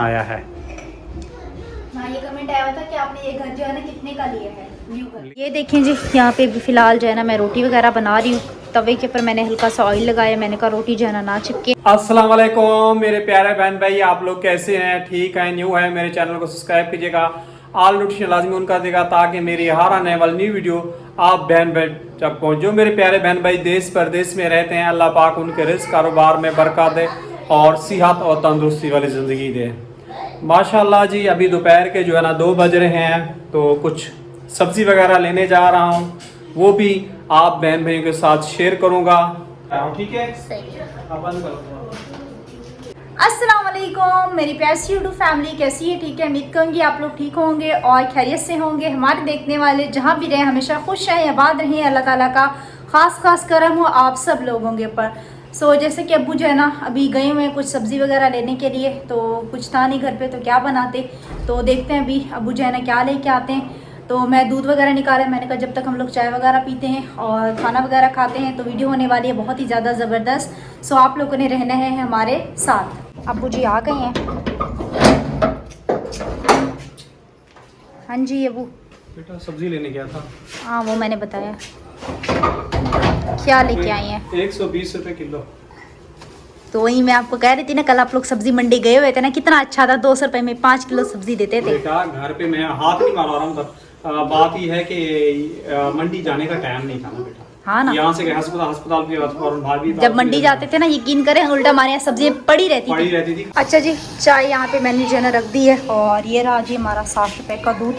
आया है। हाँ, ये कमेंट आया हुआ था कि आपने ये घर जो है ना कितने का लिया है, न्यू घर। ये देखें जी, यहाँ पे फिलहाल जो है ना मैं रोटी वगैरह बना रही हूँ। तवे के ऊपर मैंने हल्का सा ऑयल लगाया, मैंने कहा रोटी जो है ना चिपके। अस्सलाम वालेकुम मेरे प्यारे बहन भाई, आप लोग कैसे हैं? ठीक है? न्यू है मेरे चैनल को सब्सक्राइब कीजिएगा, ऑल नोटिफिकेशन लाजमी ऑन कर देगा ताकि मेरी हर आने वाली न्यू वीडियो आप बहन भाई तक पहुँच। जो मेरे प्यारे बहन भाई देश परदेश में रहते हैं, अल्लाह पाक उनके रिस्क कारोबार में बरकत दे और सेहत और तंदुरुस्ती वाली ज़िंदगी दे। माशाल्लाह जी, अभी दोपहर के जो है ना 2 बज रहे हैं, तो कुछ सब्ज़ी वगैरह लेने जा रहा हूँ, वो भी आप बहन भाइयों के साथ शेयर करूँगा। ठीक है, बंद करो। अस्सलाम वालेकुम मेरी प्यारी सी यूट्यूब फैमिली, कैसी है? ठीक है, उम्मीद करूँगी आप लोग ठीक होंगे और खैरियत से होंगे। हमारे देखने वाले जहाँ भी रहें हमेशा खुश रहें, आबाद रहें। अल्लाह ताला का खास करम हो आप सब लोगों के ऊपर। जैसे कि अब्बू जो है ना अभी गए हुए हैं कुछ सब्ज़ी वगैरह लेने के लिए, तो कुछ था नहीं घर पे तो क्या बनाते, तो देखते हैं अभी अब्बू जो है ना क्या लेके आते हैं। तो मैं दूध वगैरह निकाला, मैंने कहा जब तक हम लोग चाय वगैरह पीते हैं और खाना वगैरह खाते हैं तो वीडियो होने वाली है बहुत ही ज़्यादा ज़बरदस्त। आप लोगों ने रहना है हमारे साथ। अब्बू जी आ गए हैं। हाँ जी अब्बू। बेटा सब्जी लेने गया था। हाँ वो मैंने बताया। क्या लेके आई हैं? 120 रुपए किलो। तो वही मैं आपको कह रही थी ना, कल आप लोग सब्जी मंडी गए हुए थे ना, कितना अच्छा था। 200 रुपए में 5 किलो सब्जी देते थे। बेटा घर पे मैं हाथ नहीं मारा रहा हूँ, बात ही है कि मंडी जाने का टाइम नहीं था ना बेटा। हाँ ना, यहाँ से अस्पताल पे भाभी जब मंडी जाते थे ना, यकीन करें उल्टा हमारे यहाँ सब्जी पड़ी रहती थी। अच्छा जी, चाय यहाँ पे मैंने जो है ना रख दी है और ये रहा जी हमारा 60 रुपए का दूध।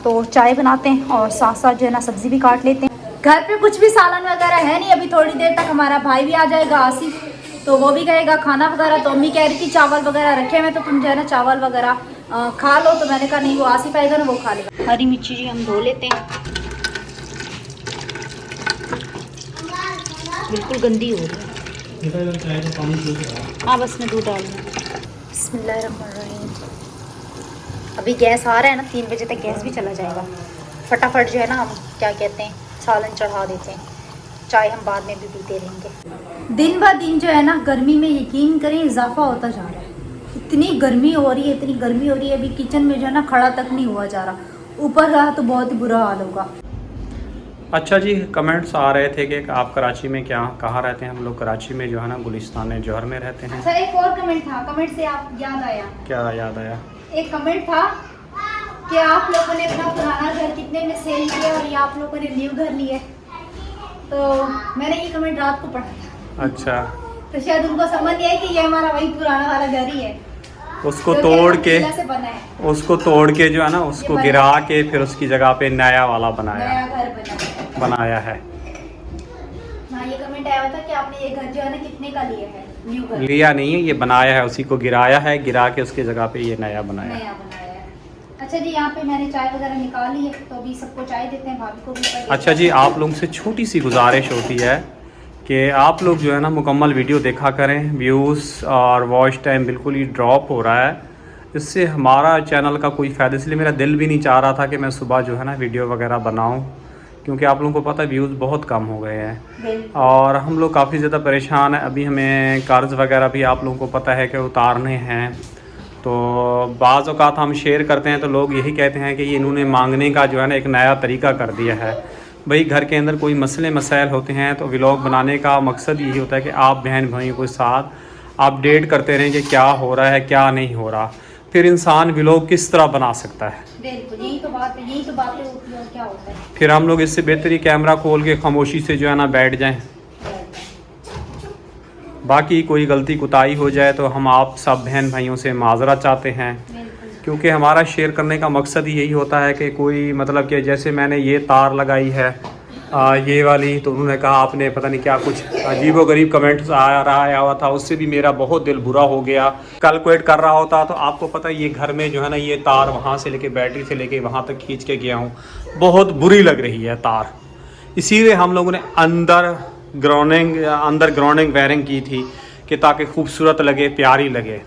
तो चाय बनाते हैं और साथ साथ जो है ना सब्जी भी काट लेते हैं। घर पे कुछ भी सालन वगैरह है नहीं, अभी थोड़ी देर तक हमारा भाई भी आ जाएगा आसिफ, तो वो भी कहेगा खाना वगैरह। तो अम्मी कह रही थी चावल वगैरह रखे हुए, तो तुम जो है ना चावल वगैरह खा लो। तो मैंने कहा नहीं, वो आसिफ आएगा ना वो खा लेगा। हरी मिर्ची जी हम धो लेते हैं, बिल्कुल गंदी हो रही है। हाँ बस मैं दूध डाल दूँ। बिस्मिल्लाहिर्रहमानिर्रहीम। अभी गैस आ रहा है ना, 3 बजे तक गैस भी चला जाएगा। फटाफट जो है ना हम क्या कहते हैं सालन चढ़ा देते हैं, चाय हम बाद में भी पीते रहेंगे। दिन ब दिन जो है ना गर्मी में यकीन करें इजाफा होता जा रहा है। इतनी गर्मी हो रही है, अभी किचन में जो है ना खड़ा तक नहीं हुआ जा रहा, ऊपर रहा तो बहुत ही बुरा हाल होगा। अच्छा जी, कमेंट्स आ रहे थे कि आप कराची में कहाँ रहते हैं? हम लोग कराची में जो है ना गुलिस्तान जौहर में रहते हैं। अच्छा, एक और कमेंट था, कमेंट से आप याद आया। क्या याद आया? एक कमेंट था कि आप लोगों ने अपना पुराना घर कितने में सेल किया और ये आप लोगों ने न्यू घर लिया। तो मैंने ये कमेंट रात को पढ़ा था। अच्छा, तो शायद उनको समझ नहीं आया कि ये हमारा वही पुराना वाला घर ही है। उसको जो तोड़ के से बना है। उसको तोड़ के जो है ना उसको गिरा के फिर उसकी जगह पे नया वाला नया घर बनाया है। हाँ, ये कमेंट आया हुआ था कि आपने ये घर जो है ना कितने का लिया है, न्यू घर। लिया नहीं है, ये बनाया है, उसी को गिराया है, गिरा के उसकी जगह पे ये नया बनाया है। अच्छा जी, यहाँ पे मैंने चाय वगैरह निकाल ली है, तो अभी सबको चाय देते हैं, भाभी को भी। अच्छा जी, आप लोगों से छोटी सी गुजारिश होती है कि आप लोग जो है ना मुकम्मल वीडियो देखा करें। व्यूज़ और वॉच टाइम बिल्कुल ही ड्रॉप हो रहा है, इससे हमारा चैनल का कोई फ़ायदा। इसलिए मेरा दिल भी नहीं चाह रहा था कि मैं सुबह जो है ना वीडियो वगैरह बनाऊं, क्योंकि आप लोगों को पता है व्यूज़ बहुत कम हो गए हैं और हम लोग काफ़ी ज़्यादा परेशान हैं। अभी हमें कर्ज़ वगैरह भी आप लोगों को पता है कि उतारने हैं, तो बाज़ औक़ात हम शेयर करते हैं तो लोग यही कहते हैं कि ये इन्होंने मांगने का जो है ना एक नया तरीका कर दिया है। भाई घर के अंदर कोई मसले मसाइल होते हैं तो व्लॉग बनाने का मकसद यही होता है कि आप बहन भाइयों के साथ अपडेट करते रहें कि क्या हो रहा है क्या नहीं हो रहा, फिर इंसान व्लॉग किस तरह बना सकता है। बिल्कुल, यही तो बात है होती है और क्या होता है। फिर हम लोग इससे बेहतर ही कैमरा खोल के खामोशी से जो है ना बैठ जाएं। बाकी कोई गलती कुताही हो जाए तो हम आप सब बहन भाइयों से माजरा चाहते हैं, क्योंकि हमारा शेयर करने का मकसद ही यही होता है कि कोई मतलब कि जैसे मैंने ये तार लगाई है ये वाली, तो उन्होंने कहा आपने पता नहीं क्या कुछ अजीबोगरीब कमेंट्स आया हुआ था, उससे भी मेरा बहुत दिल बुरा हो गया। कैलकुलेट कर रहा होता तो आपको पता है ये घर में जो है ना ये तार वहाँ से लेके बैटरी से लेके वहाँ तक खींच के गया हूँ, बहुत बुरी लग रही है तार। इसीलिए हम लोगों ने अंदर ग्राउंडिंग वायरिंग की थी कि ताकि खूबसूरत लगे, प्यारी लगे।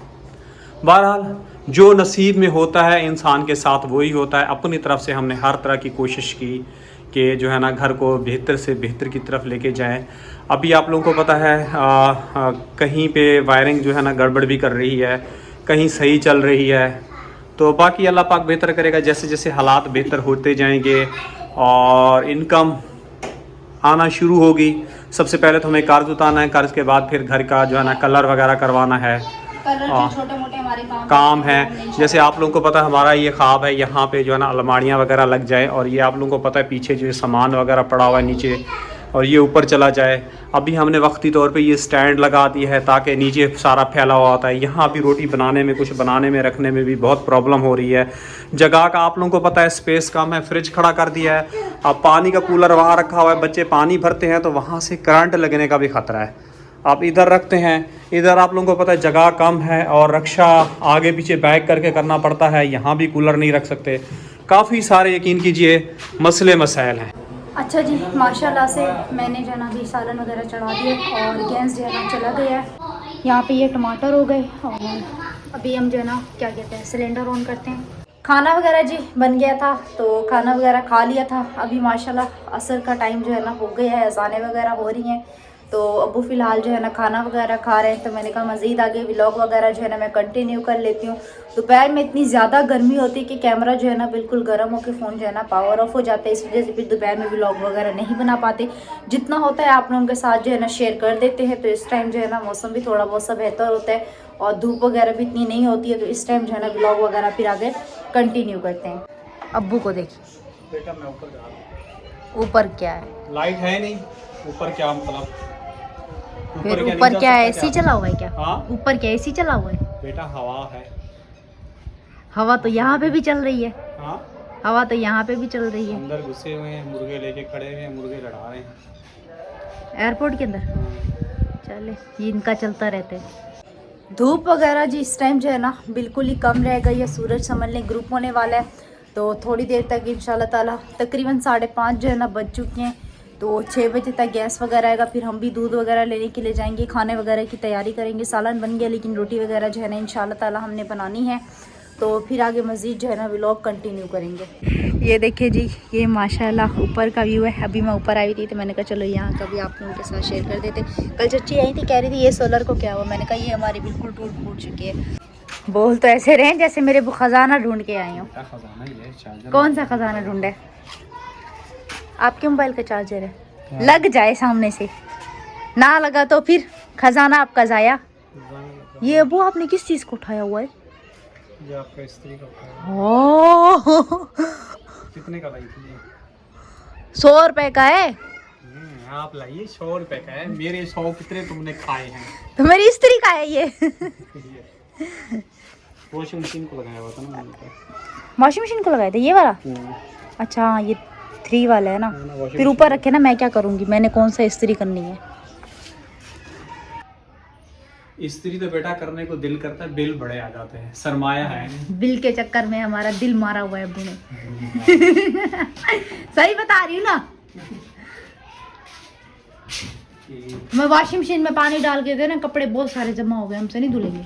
बहरहाल जो नसीब में होता है इंसान के साथ वही होता है। अपनी तरफ से हमने हर तरह की कोशिश की कि जो है ना घर को बेहतर से बेहतर की तरफ लेके जाएं। अभी आप लोगों को पता है कहीं पे वायरिंग जो है ना गड़बड़ भी कर रही है, कहीं सही चल रही है। तो बाकी अल्लाह पाक बेहतर करेगा, जैसे जैसे हालात बेहतर होते जाएंगे और इनकम आना शुरू होगी। सबसे पहले तो हमें कर्ज उतारना है, कर्ज के बाद फिर घर का जो है ना कलर वगैरह करवाना है। छोटे मोटे हमारे काम है। जैसे आप लोगों को पता है हमारा ये ख्वाब है यहाँ पे जो है ना अलमारियाँ वगैरह लग जाए, और ये आप लोगों को पता है पीछे जो सामान वगैरह पड़ा हुआ है नीचे, और ये ऊपर चला जाए। अभी हमने वक्ती तौर पे ये स्टैंड लगा दी है ताकि नीचे सारा फैला हुआ होता है। यहाँ अभी रोटी बनाने में, कुछ बनाने में, रखने में भी बहुत प्रॉब्लम हो रही है। जगह का आप लोगों को पता है स्पेस कम है, फ्रिज खड़ा कर दिया है। अब पानी का कूलर वहाँ रखा हुआ है, बच्चे पानी भरते हैं तो वहाँ से करंट लगने का भी ख़तरा है। आप इधर रखते हैं, इधर आप लोगों को पता है जगह कम है और रक्षा आगे पीछे बैक करके करना पड़ता है। यहाँ भी कूलर नहीं रख सकते। काफ़ी सारे यकीन कीजिए मसले मसाइल हैं। अच्छा जी, माशाल्लाह से मैंने जो है ना अभी सालन वगैरह चढ़ा दिए और गैस जो है ना चला गया है। यहाँ पे ये टमाटर हो गए और अभी हम जो है ना क्या कहते हैं सिलेंडर ऑन करते हैं। खाना वगैरह जी बन गया था तो खाना वगैरह खा लिया था। अभी माशाल्लाह असर का टाइम जो है ना हो गया है, अज़ानें वगैरह हो रही हैं। तो अबू फ़िलहाल जो है ना खाना वगैरह खा रहे हैं, तो मैंने कहा मज़ीद आगे व्लॉग वगैरह जो है ना मैं कंटिन्यू कर लेती हूँ। दोपहर में इतनी ज़्यादा गर्मी होती है कि कैमरा जो है ना बिल्कुल गर्म होकर फ़ोन जो है ना पावर ऑफ हो जाता है। इस वजह से फिर दोपहर में व्लॉग वगैरह नहीं बना पाते। जितना होता है आप लोगों के साथ जो है ना शेयर कर देते हैं। तो इस टाइम जो है ना मौसम भी थोड़ा बहुत सा बेहतर होता है और धूप वगैरह भी इतनी नहीं होती है। तो इस टाइम जो है ना व्लॉग वगैरह फिर आगे कंटिन्यू करते हैं। अब्बू को देखिए, बेटा मैं ऊपर जा रहा हूँ। ऊपर क्या है? लाइट है नहीं ऊपर, क्या मतलब फिर ऊपर क्या है? एसी चला हुआ है क्या? हाँ ऊपर क्या एसी चला हुआ है? बेटा हवा है। हवा तो यहाँ पे भी चल रही है। हाँ हवा तो यहाँ पे भी चल रही है। अंदर घुसे हुए हैं, मुर्गे लेके खड़े हुए हैं, मुर्गे लड़ा रहे हैं एयरपोर्ट के अंदर। चले ये इनका चलता रहता है। धूप वगैरह जी इस टाइम जो है ना बिल्कुल ही कम रह गई है। सूरज समझ लें ग्रुप होने वाला है। तो थोड़ी देर तक इंशाल्लाह ताला तकरीबन 5:30 जो है ना बज चुके हैं। तो 6 बजे तक गैस वगैरह आएगा। फिर हम भी दूध वगैरह लेने के लिए जाएंगे, खाने वगैरह की तैयारी करेंगे। सालन बन गया लेकिन रोटी वगैरह जो है ना इंशाल्लाह ताला हमने बनानी है। तो फिर आगे मज़ीद जो है ना व्लॉग कंटिन्यू करेंगे। ये देखिए जी, ये माशाल्लाह ऊपर का व्यू है। अभी मैं ऊपर आई थी तो मैंने कहा चलो यहाँ का भी आप लोगों के साथ शेयर कर देते। कल चच्ची आई थी, कह रही थी ये सोलर को क्या हुआ। मैंने कहा ये हमारी बिल्कुल टूट फूट चुकी है। बोल तो ऐसे रहे जैसे मेरे खजाना ढूंढ के आई हूँ। कौन सा खजाना ढूंढे? आपके मोबाइल का चार्जर है। लग जाए सामने से, ना लगा तो फिर खजाना आपका जाया। ये अबू आपने किस चीज़ को उठाया हुआ है? ये आपका स्त्री का कितने का लाई थी? 100 रुपए का है। आप लाइए 100 रुपए का है। मेरे 100 कितने तुमने खाए हैं? तो मेरी स्त्री का है ये। वॉशिंग मशीन को लगाया हुआ था ना। वॉशिंग मशीन को लगाया था ये वाला? अच्छा ये 3 वाला है ना। फिर ऊपर रखे ना, मैं क्या करूँगी? मैंने कौन सा इस्त्री करनी है? इस्त्री तो बेटा करने को दिल करता है, बिल बड़े आ जाते हैं, सरमाया है। बिल के चक्कर में हमारा दिल मारा हुआ है अब्बू ने। सही बता रही हूँ ना। मैं वॉशिंग मशीन में पानी डाल के गए ना, कपड़े बहुत सारे जमा हो गए, हमसे नहीं धुलेंगे।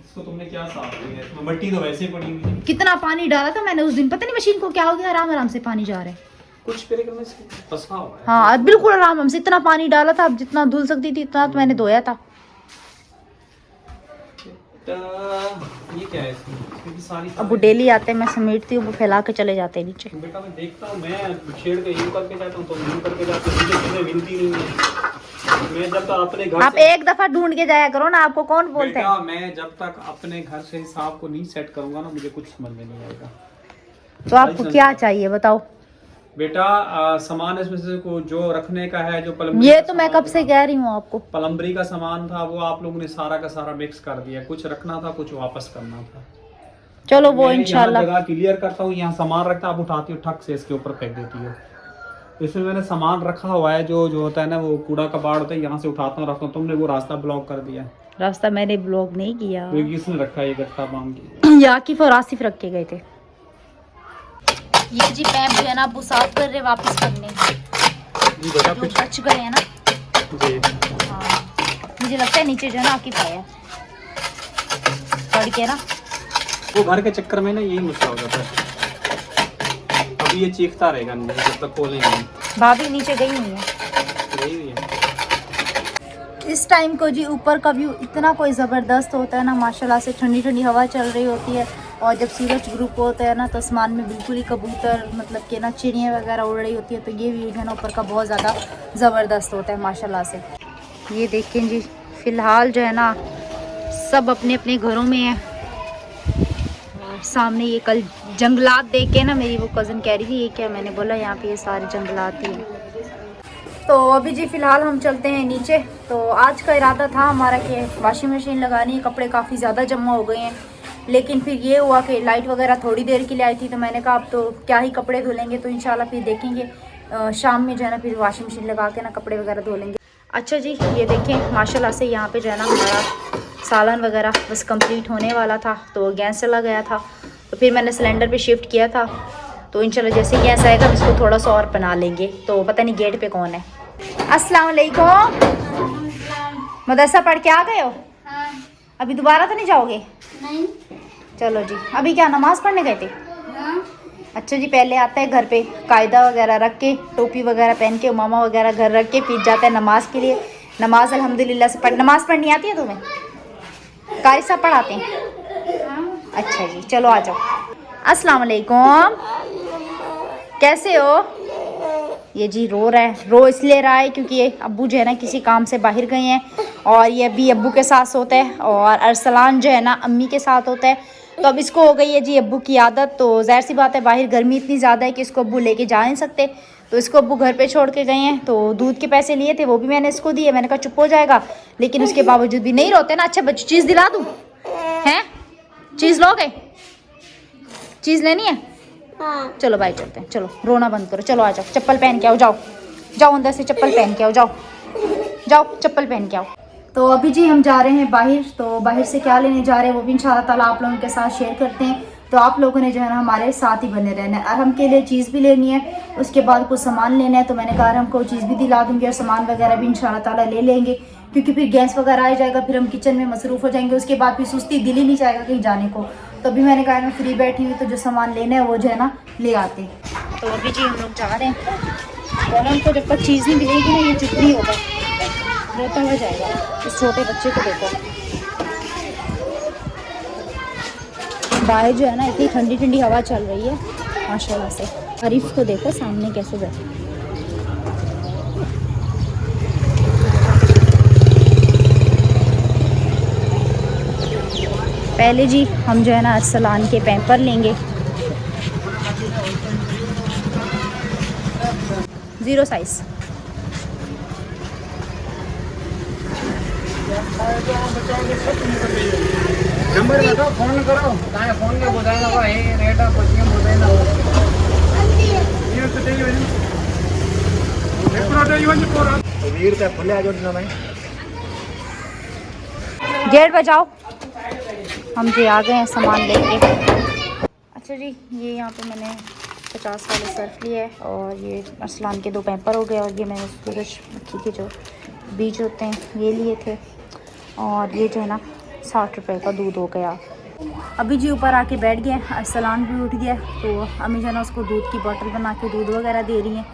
इसको तुमने क्या साफ किया है? मट्टी तो वैसे पड़ी हुई है। कितना पानी डाला था मैंने उस दिन, पता नहीं मशीन को क्या हो गया, आराम आराम से पानी जा रहा है। कुछ मेरे घर में फंसा हुआ है। हाँ बिल्कुल आराम से इतना पानी डाला था, अब जितना धुल सकती थी इतना तो मैंने धोया था। ये क्या है इसमें? सारी अब वो डेली आते हैं, मैं समेटती हूँ, वो फैला के चले जाते हैं नीचे। बेटा मैं देखता हूँ, मैं छेड़ के यूं करके जाता हूँ तो यूं करके जाता हूँ, मुझे चीजें मिलती नहीं है। मैं जब तक अपने घर आप एक दफा ढूंढ के जाया करो ना, आपको कौन बोलता है? मैं जब तक अपने घर से हिसाब को नहीं सेट करूंगा ना, मुझे कुछ समझ में नहीं आएगा। तो आपको क्या चाहिए बताओ बेटा? सामान इसमें से को जो रखने का है, जो प्लम्बरी, ये तो मैं कब से कह रही हूँ आपको। प्लम्बरी का सामान था वो आप लोगों ने सारा का सारा मिक्स कर दिया। कुछ रखना था, कुछ वापस करना था। चलो वो इंशाल्लाह जगह क्लियर करता हूँ। यहाँ सामान रखता, आप उठाती हो ठक से इसके ऊपर फेंक देती हो। इसमें मैंने सामान रखा हुआ है, जो होता है ना वो कूड़ा कबाड़ होता है, यहाँ से उठाता हूँ रखता हूँ। तुमने वो रास्ता ब्लॉक कर दिया। रास्ता मैंने ब्लॉक नहीं किया। तो किसने रखा ये गट्टा बांध के? याकिफ और आसिफ रख के गए थे। ये जी पैप जो है ना वो साफ कर रहे वापस करने, जी बेटा जो बच गए हैं ना जी। हाँ मुझे लगता है नीचे जो है ना आकिफ आया पड़ के ना, वो घर के चक्कर में ना यही मसला हो जाता है। अभी ये चीखता रहेगा अंदर जब तक खोलेंगे। भाभी नीचे गई हुई है। यही है। इस टाइम को जी ऊपर का व्यू इतना कोई ज़बरदस्त होता है ना, माशाल्लाह से ठंडी ठंडी हवा चल रही होती है। और जब सूरज ग्रुप होता है ना तो आसमान में बिल्कुल ही कबूतर मतलब कि ना चिड़ियाँ वगैरह उड़ रही होती है, तो ये व्यू जो है ना ऊपर का बहुत ज़्यादा ज़बरदस्त होता है माशाल्लाह से। ये देखें जी, फ़िलहाल जो है ना सब अपने अपने घरों में है। और सामने ये कल जंगलात देख के ना मेरी वो कज़न कह रही थी ये क्या, मैंने बोला यहाँ पे ये सारे जंगलात ही हैं। तो अभी जी फ़िलहाल हम चलते हैं नीचे। तो आज का इरादा था हमारा कि वॉशिंग मशीन लगानी है, कपड़े काफ़ी ज़्यादा जमा हो गए हैं। लेकिन फिर ये हुआ कि लाइट वगैरह थोड़ी देर के लिए आई थी, तो मैंने कहा अब तो क्या ही कपड़े धुलेंगे, तो इंशाल्लाह फिर देखेंगे शाम में जो है ना फिर वॉशिंग मशीन लगा के ना कपड़े वगैरह धो लेंगे। अच्छा जी, ये देखें माशाल्लाह से यहाँ पे जो है ना हमारा सालन वगैरह बस कंप्लीट होने वाला था, तो गैस चला गया था, तो फिर मैंने सिलेंडर पे शिफ्ट किया था। तो इंशाल्लाह जैसे गैस आएगा हम इसको थोड़ा सा और बना लेंगे। तो पता नहीं गेट पे कौन है। अस्सलाम वालेकुम। मदरसा पढ़ के आ गए हो? हाँ। अभी दोबारा तो नहीं जाओगे? नहीं। चलो जी, अभी क्या नमाज़ पढ़ने गए थे? हाँ। अच्छा जी, पहले आता है घर पे कायदा वगैरह रख के, टोपी वगैरह पहन के, मामा वगैरह घर रख के, फिर जाता है नमाज के लिए। नमाज अल्हम्दुलिल्लाह से नमाज पढ़नी आती है तुम्हें? कारी साहब पढ़ाते हैं? हाँ। अच्छा जी, चलो आ जाओ। अस्सलाम वालेकुम, कैसे हो? ये जी रो रहा है, रो इसलिए रहा है क्योंकि ये अब्बू जो है ना किसी काम से बाहर गए हैं, और ये अभी अब्बू के साथ सोता है, और अरसलान जो है ना अम्मी के साथ होता है। तो अब इसको हो गई है जी अब्बू की आदत, तो ज़ाहिर सी बात है बाहर गर्मी इतनी ज़्यादा है कि इसको अब्बू लेके जा नहीं सकते, तो इसको अब्बू घर पे छोड़ के गए हैं। तो दूध के पैसे लिए थे, वो भी मैंने इसको दिए, मैंने कहा चुप हो जाएगा, लेकिन उसके बावजूद भी नहीं रोते ना। अच्छा बच्चे, चीज़ दिला दूँ? हैं, चीज़ लोगे? चीज़ लेनी है? हाँ। चलो भाई चलते हैं, चलो रोना बंद करो, चलो आ जाओ, चप्पल पहन के आओ, जाओ जाओ अंदर से चप्पल पहन के आओ, जाओ जाओ चप्पल पहन के आओ। तो अभी जी हम जा रहे हैं बाहर, तो बाहर से क्या लेने जा रहे हैं वो भी इंशाल्लाह ताला आप लोगों के साथ शेयर करते हैं। तो आप लोगों ने जो है ना हमारे साथ ही बने रहना है। अरहम के लिए चीज़ भी लेनी है, उसके बाद कुछ सामान लेना है, तो मैंने कहा अरहम को चीज़ भी दिला दूँगी और सामान वगैरह भी इंशाल्लाह ताला ले लेंगे, क्योंकि फिर गैस वगैरह आ जाएगा, फिर हम किचन में मसरूफ़ हो जाएंगे, उसके बाद फिर सुस्ती दिल ही नहीं चाहेगा कहीं जाने को। तो अभी मैंने कहा मैं फ्री बैठी हुई, तो जो सामान लेना है वो जो है ना ले आते। तो अभी जी हम लोग जा रहे हैं, और हमको जब तक चीज़ नहीं मिलेगी ना ये चुप नहीं होगा, रोता हुआ जाएगा। इस छोटे बच्चे को देखो, बाहर जो है ना इतनी ठंडी ठंडी हवा चल रही है माशाल्लाह से। आरिफ को देखो सामने कैसे बैठे। पहले जी हम जो है ना अरसलान के पैम्पर लेंगे, 0 साइज़। नंबर बताओ, फोन करो, ताए फोन में बताएगा वो है रेट ऑफ पचियां बताएगा ये तो चाहिए वही एक रोटे यूं पूरा वीर का फुले आ जाओ ना भाई। गेट बजाओ, हम जी आ गए हैं सामान लेके। अच्छा जी, ये यहाँ पे मैंने 50 वाले सर्फ लिए है, और ये अरसलान के 2 पैम्पर हो गए, और ये मैंने सूरजमुखी के जो बीज होते हैं ये लिए थे, और ये जो है ना 60 रुपए का दूध हो गया। अभी जी ऊपर आके बैठ गया, अरसलान भी उठ गया, तो अम्मी जो है ना उसको दूध की बोतल बना के दूध वगैरह दे रही हैं।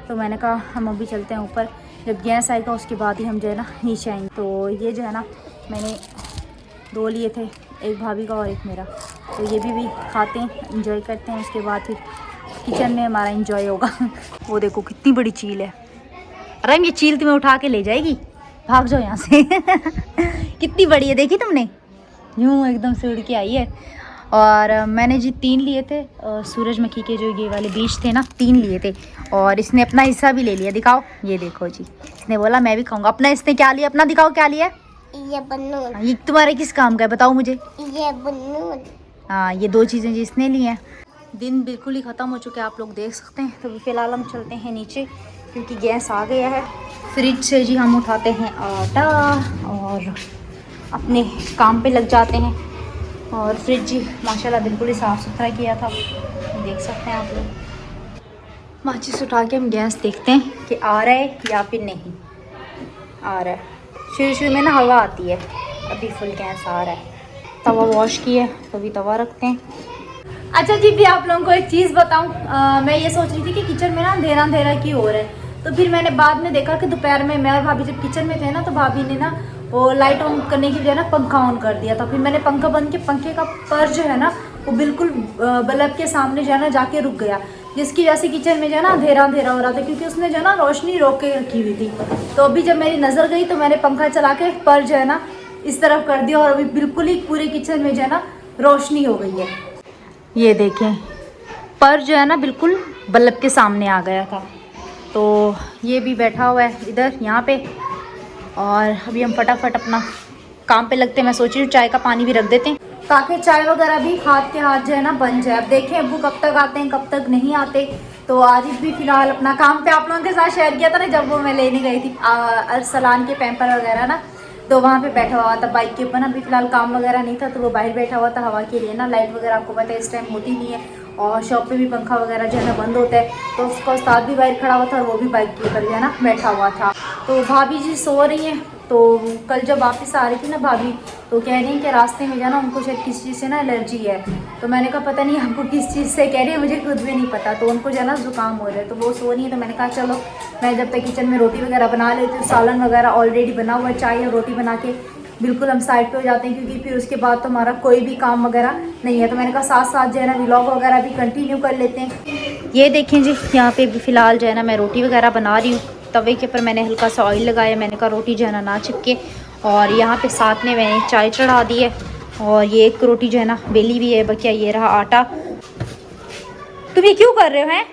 तो मैंने कहा हम अभी चलते हैं ऊपर, जब गैस आएगा उसके बाद ही हम जो है ना नीचे आएंगे। तो ये जो है ना मैंने 2 लिए थे, एक भाभी का और एक मेरा, तो ये भी खाते हैं, इंजॉय करते हैं, उसके बाद फिर किचन में हमारा इंजॉय होगा। वो देखो कितनी बड़ी चील है, अरे ये चील तुम्हें उठा के ले जाएगी, भाग जाओ यहाँ से। कितनी बड़ी है, देखी तुमने, यूँ एकदम से उड़ के आई है। और मैंने जी 3 लिए थे, सूरजमुखी के जो ये वाले बीज थे ना 3 लिए थे, और इसने अपना हिस्सा भी ले लिया। दिखाओ, ये देखो जी, इसने बोला मैं भी खाऊंगा अपना। इसने क्या लिया अपना, दिखाओ क्या लिया। ये बन्नू। ये तुम्हारे किस काम का है बताओ मुझे। ये बन्नू। हाँ, ये 2 चीज़ें जी इसने ली हैं। दिन बिल्कुल ही ख़त्म हो चुके हैं, आप लोग देख सकते हैं। तो फिलहाल हम चलते हैं नीचे, क्योंकि गैस आ गया है। फ्रिज से जी हम उठाते हैं आटा और अपने काम पे लग जाते हैं। और फ्रिज जी माशाल्लाह बिल्कुल ही साफ़ सुथरा किया था, देख सकते हैं आप लोग। माचिस उठा के हम गैस देखते हैं कि आ रहा है या फिर नहीं आ रहा है। शुरू में ना हवा आती है, अभी फुल गैस आ रहा है। तवा वॉश किया तो अभी तवा रखते हैं। अच्छा जी, भी आप लोगों को एक चीज़ बताऊं, मैं ये सोच रही थी कि किचन में ना अंधेरा अंधेरा क्यों हो रहा है, तो फिर मैंने बाद में देखा कि दोपहर में मैं और भाभी जब किचन में थे ना, तो भाभी ने ना वो लाइट ऑन करने की बजाय ना पंखा ऑन कर दिया था। फिर मैंने पंखा बंद किया, पंखे का पर जो है ना वो बिल्कुल बल्ब के सामने जो है ना जाके रुक गया, जिसकी वजह से किचन में जो है ना अंधेरा अंधेरा हो रहा था, क्योंकि उसने जो है ना रोशनी रोक के रखी हुई थी। तो अभी जब मेरी नज़र गई तो मैंने पंखा चला के पर जो है ना इस तरफ कर दिया, और अभी बिल्कुल ही पूरे किचन में जो है ना रोशनी हो गई है। ये देखें, पर जो है ना बिल्कुल बल्ब के सामने आ गया था। तो ये भी बैठा हुआ है इधर यहाँ पे, और अभी हम फटाफट अपना काम पे लगते हैं। मैं सोच रही हूँ चाय का पानी भी रख देते हैं ताकि चाय वगैरह भी हाथ के हाथ जो है ना बन जाए। अब देखें अब्बू कब तक आते हैं कब तक नहीं आते। तो आज भी फिलहाल अपना काम पे आप लोगों के साथ शेयर किया था ना, जब वो मैं लेने गई थी अरसलान के पैम्पर वगैरह ना, तो वहाँ पे बैठा हुआ था बाइक के ऊपर ना। अभी फिलहाल काम वगैरह नहीं था तो वो बाहर बैठा हुआ था हवा के लिए ना। लाइट वगैरह आपको पता है इस टाइम होती नहीं है, और शॉप पे भी पंखा वगैरह जो है ना बंद होता है। तो उसका उस्ताद भी बाहर खड़ा हुआ था और वो भी बाइक के ऊपर जो है ना बैठा हुआ था। तो भाभी जी सो रही हैं। तो कल जब वापस आ रही थी ना भाभी, तो कह रही हैं कि रास्ते में जाना उनको शायद किसी चीज़ से ना एलर्जी है। तो मैंने कहा पता नहीं आपको किस चीज़ से कह रही है, मुझे खुद भी नहीं पता। तो उनको जो है ना ज़ुकाम हो रहा है, तो वो सो रही है। तो मैंने कहा चलो मैं जब तक किचन में रोटी वगैरह बना लेती हूँ, सालन वगैरह ऑलरेडी बना हुआ है, चाय और रोटी बना के बिल्कुल हम साइड पे हो जाते हैं, क्योंकि फिर उसके बाद तो हमारा कोई भी काम वगैरह नहीं है। तो मैंने कहा साथ साथ जो है ना व्लॉग वगैरह भी कंटिन्यू कर लेते हैं। ये देखें जी, यहाँ पे भी फ़िलहाल जो है ना मैं रोटी वगैरह बना रही हूँ। तवे के ऊपर मैंने हल्का सा ऑयल लगाया, मैंने कहा रोटी जो है ना चिपके। और यहाँ पे साथ में मैंने चाय चढ़ा दी है, और ये एक रोटी जो है ना बेली भी है। बकिया ये रहा आटा। तुम ये क्यों कर रहे हो हैं?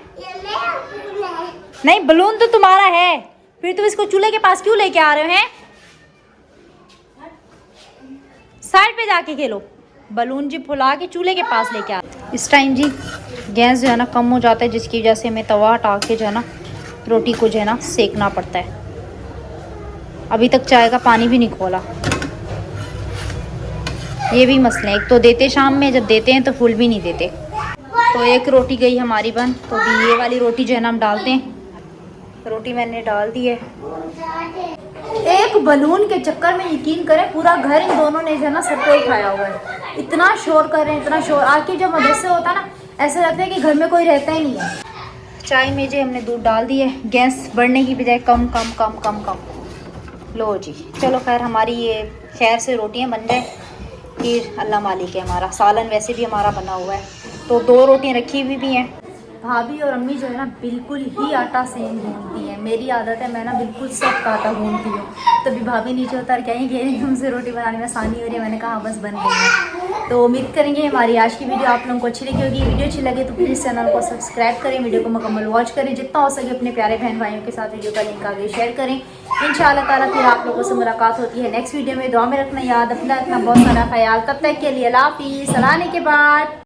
नहीं, बलून तो तुम्हारा है, फिर तुम इसको चूल्हे के पास क्यों लेके आ रहे हो हैं? साइड पे जाके खेलो। बलून जी फुला के चूल्हे के पास लेके आ। इस टाइम जी गैस जो है ना कम हो जाता है, जिसकी वजह से हमें तवा हटा के जो है ना रोटी को जो है ना सेकना पड़ता है। अभी तक चाय का पानी भी नहीं खोला। ये भी मसले, एक तो देते शाम में, जब देते हैं तो फुल भी नहीं देते। तो एक रोटी गई हमारी बन। तो अभी ये वाली रोटी जो है ना हम डालते हैं। रोटी मैंने डाल दी है। एक बलून के चक्कर में यकीन करें पूरा घर इन दोनों ने जो है ना सर पे उठाया हुआ है। इतना शोर कर रहे हैं, इतना शोर। आके जब मदरसे होता है ना, ऐसा लगता है कि घर में कोई रहता ही नहीं है। चाय में जो हमने दूध डाल दी है, गैस बढ़ने की बजाय कम कम कम कम कम। लो जी, चलो खैर हमारी ये खैर से रोटियां बन जाए, फिर अल्लाह मालिक है हमारा। सालन वैसे भी हमारा बना हुआ है। तो 2 रोटियां रखी हुई भी हैं। भाभी और अम्मी जो है ना बिल्कुल ही आटा सेम गूंथती है। मेरी आदत है, मैं ना बिल्कुल सख्त आटा गूंथती हूँ। तो अभी भाभी नीचे उतर के आई, कह रही तुमसे रोटी बनाने में आसानी हो रही है। मैंने कहा बस बन गई है। तो उम्मीद करेंगे हमारी आज की वीडियो आप लोगों को अच्छी लगी होगी। वीडियो अच्छी लगे तो प्लीज़ चैनल को सब्सक्राइब करें, वीडियो को मुकम्मल वॉच करें, जितना हो सके अपने प्यारे बहन भाइयों के साथ वीडियो का लिंक आगे शेयर करें। इंशाअल्लाह ताला फिर आप लोगों से मुलाकात होती है नेक्स्ट वीडियो में। दुआ में रखना याद, अपना बहुत सारा ख्याल। तब तक के लिए अल्लाह हाफिज़। सलाने के बाद